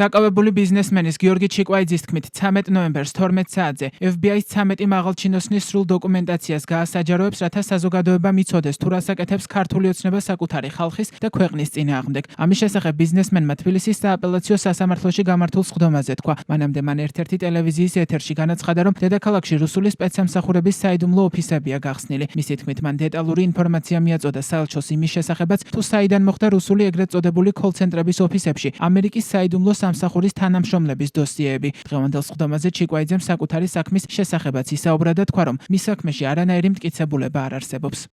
დაკავებული ბიზნესმენის გიორგი ჩიკვაიძის თქმით, 13 ნოემბერს 12 საათზე FBI-ს 13 მაღალჩინოსნის სრულ დოკუმენტაციას გაასაჯაროებს, რათა საზოგადოება მიცოდეს თუ რას აკეთებს ქართული ოცნება საკუთარი ხალხის და ქვეყნის წინააღმდეგ. ამის შესახებ ბიზნესმენმა თბილისის სააპელაციო სასამართლოში გამართულ სხდომაზე თქვა. მანამდე მან ერთ-ერთი ტელევიზიის ეთერში განაცხადა, რომ დედაქალაქში რუსული სპეცსამსახურების საიდუმლო ოფისებია გახსნილი. მისი თქმით, მან დეტალური ინფორმაცია მიაწოდა საელჩოს იმის შესახებაც, თუ საიდან მოხდა რუსული ეგრეთ წოდებული კოლ-ცენტრების ოფისებში ამერიკის საიდუმლო სამსახურის თანამშრომლების დოსიეები. დღევანდელ სხდომაზე ჩიკვაიძემ საკუთარი საქმის შესახებაც ისაუბრა და თქვა, რომ მის საქმეში არანაირი მტკიცებულება არ არსებობს.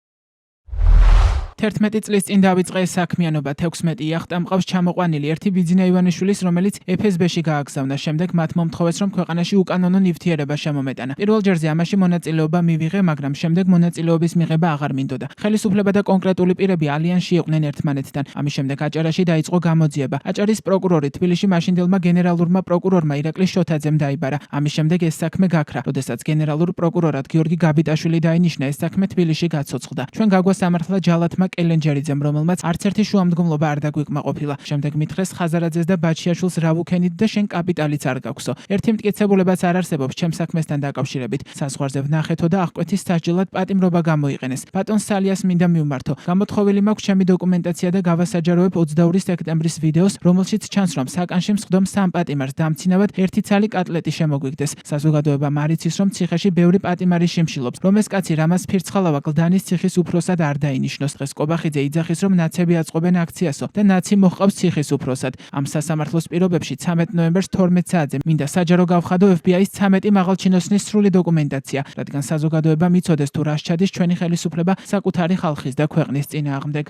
11 წლის წინ დაიწყო ეს საქმიანობა. 16 იახტა მყავს ჩამოყვანილი ერთი ბიძინა ივანიშვილის, რომელიც FSB-ში გააგზავნა. შემდეგ მათ მომთხოვეს, რომ ქვეყანაში უკანონო ნივთიერება შემომეტანა. პირველ ჯერზე ამაში მონაწილეობა მივიღე, მაგრამ შემდეგ მონაწილეობის მიღება აღარ მინდოდა. ხელისუფლება და კონკრეტული პირები ალიანსში იყვნენ ერთმანეთთან. ამის შემდეგ აჭარაში დაიწყო გამოძიება. აჭარის პროკურორი თბილისში მაშინდელმა გენერალურმა პროკურორმა ირაკლი შოთაძემ დაიბარა. ამის შემდეგ ეს საქმე გაქრა. როდესაც გენერალურ პროკურორად გიორგი გაბიტაშვილი დაინიშნა, ეს საქმე თბილისში გაცოცხლდა. ჩვენ გაგვასამართლა ჯალათმა კელენჯერიძემ, რომელმაც არც ერთი შუამდგომლობა არ დაგვიკმაყოფილა. შემდეგ მითხრეს ხაზარაძეს და ბაჩიაშვილს რა ვუქენით და შენ კაპიტალიც არ გაქვსო. ერთი მტკიცებულებაც არ არსებობს ჩემ საქმესთან დაკავშირებით. საზღვარზე ვნახეთო და აღკვეთის სასჯელად პატიმრობა გამოიყენეს. ბატონ სალიას მინდა მივმართო. გამოთხოვილი მაქვს ჩემი დოკუმენტაცია და გავასაჯაროებ 22 სექტემბრის ვიდეოს, რომელშიც ჩანს, რომ საკანში მსხდომ სამ პატიმარს დამცინავად ერთი ცალი კატლეტი შემოგვიგდეს. საზოგადოება მარიცის, რომ ციხეში ბევრი პატიმარი შიმშილობს, რომ ეს კაცი რამას ფირცხალავა კლდანის ციხის უფროსად არ დაინიშნოს. დღეს კობახიძე იძახის, რომ ნაცები აწყობენ აქციასო და ნაცი მოჰყავს ციხის უფროსად. ამ სასამართლოს პირობებში 13 ნოემბერს 12 საათზე მინდა საჯარო გავხადო FBI-ს 13 მაღალჩინოსნის სრული დოკუმენტაცია, რადგან საზოგადოება მიცოდეს თუ რას ჩადის ჩვენი ხელისუფლება საკუთარი ხალხის და ქვეყნის წინააღმდეგ.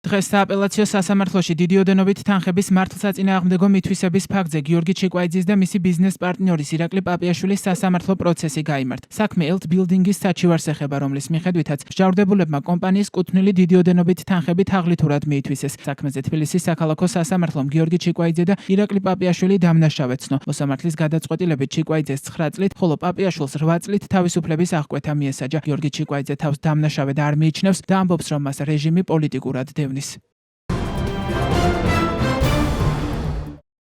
დღეს სააპელაციო სასამართლოში დიდი ოდენობით თანხების მართლსაწინააღმდეგო მითვისების ფაქტზე გიორგი ჩიკვაიძის და მისი ბიზნეს პარტნიორის ირაკლი პაპიაშვილის სასამართლო პროცესი გაიმართ. საქმე ელთ ბილდინგის საჩივარს ეხება, რომლის მიხედვითაც მსჯავრდებულებმა კომპანიის კუთვნილი დიდი ოდენობით თანხებით აღლითურად მიითვისეს. საქმეზე თბილისის საქალაქო სასამართლომ გიორგი ჩიკვაიძე და ირაკლი პაპიაშვილი დამნაშავეცნო. მოსამართლის გადაწყვეტილებით ჩიკვაიძეს 9 წლით, ხოლო პაპიაშვილს 8 წლით თავისუფლების აღკვეთა მიესაჯა. გიორგი ჩიკვაიძე თავს დამნაშავედ არ მიიჩნევს და ამბობს, რომ მას რეჟიმი პოლიტიკურად დევნის.